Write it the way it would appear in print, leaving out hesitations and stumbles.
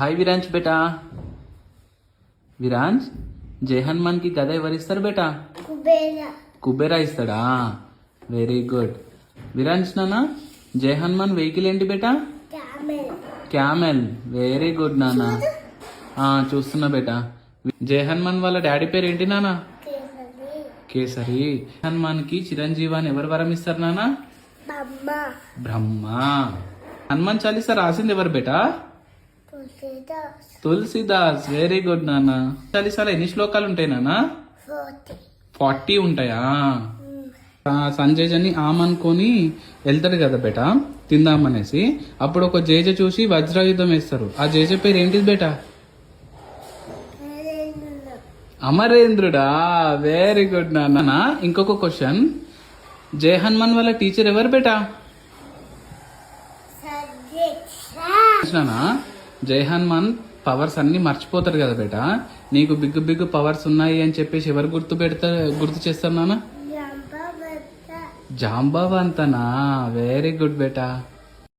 Hi విరాంజ్ బేటా. విరాంజ్, జై హనుమాన్ కి గద ఎవరిస్తారు బేటా? కుబేరా ఇస్తాడా? Very good. విరాంజ్ నాన్న, జై హనుమాన్ వెహికల్ ఏంటి బేటా? క్యామెల్. వెరీ గుడ్ నాన్న. చూస్తున్నా బేటా. జై హనుమాన్ వాళ్ళ డాడీ పేరు ఏంటి నాన్న? కేసరి. హనుమాన్ కి చిరంజీవి అని ఎవరు వరం ఇస్తారు నాన్న? బ్రహ్మ. హనుమాన్ చాలీసా రాసింది ఎవరు బేటా? తులసిదాస్. వెరీ గుడ్ నాన్న. చాలీసాలో ఎన్ని శ్లోకాలు ఉంటాయి నాన్న? 40 ఉంటాయా? సంజయ్ జని ఆమనుకొని వెళ్తాడు కదా బేటా తిందామనేసి. అప్పుడు ఒక జేజ చూసి వజ్రాయుధం వేస్తారు. ఆ జేజ పేరు ఏంటిది బేటా? అమరేంద్రుడా. వెరీ గుడ్ నాన్న. ఇంకొక క్వశ్చన్, జై హనుమాన్ వాళ్ళ టీచర్ ఎవరు బేటా? జై హనుమాన్ పవర్స్ అన్ని మర్చిపోతారు కదా బేటా. నీకు బిగ్గు బిగ్గు పవర్స్ ఉన్నాయి అని చెప్పేసి ఎవరు గుర్తు చేస్తారు నాన్న? జాంబావంతనా. వెరీ గుడ్ బేటా.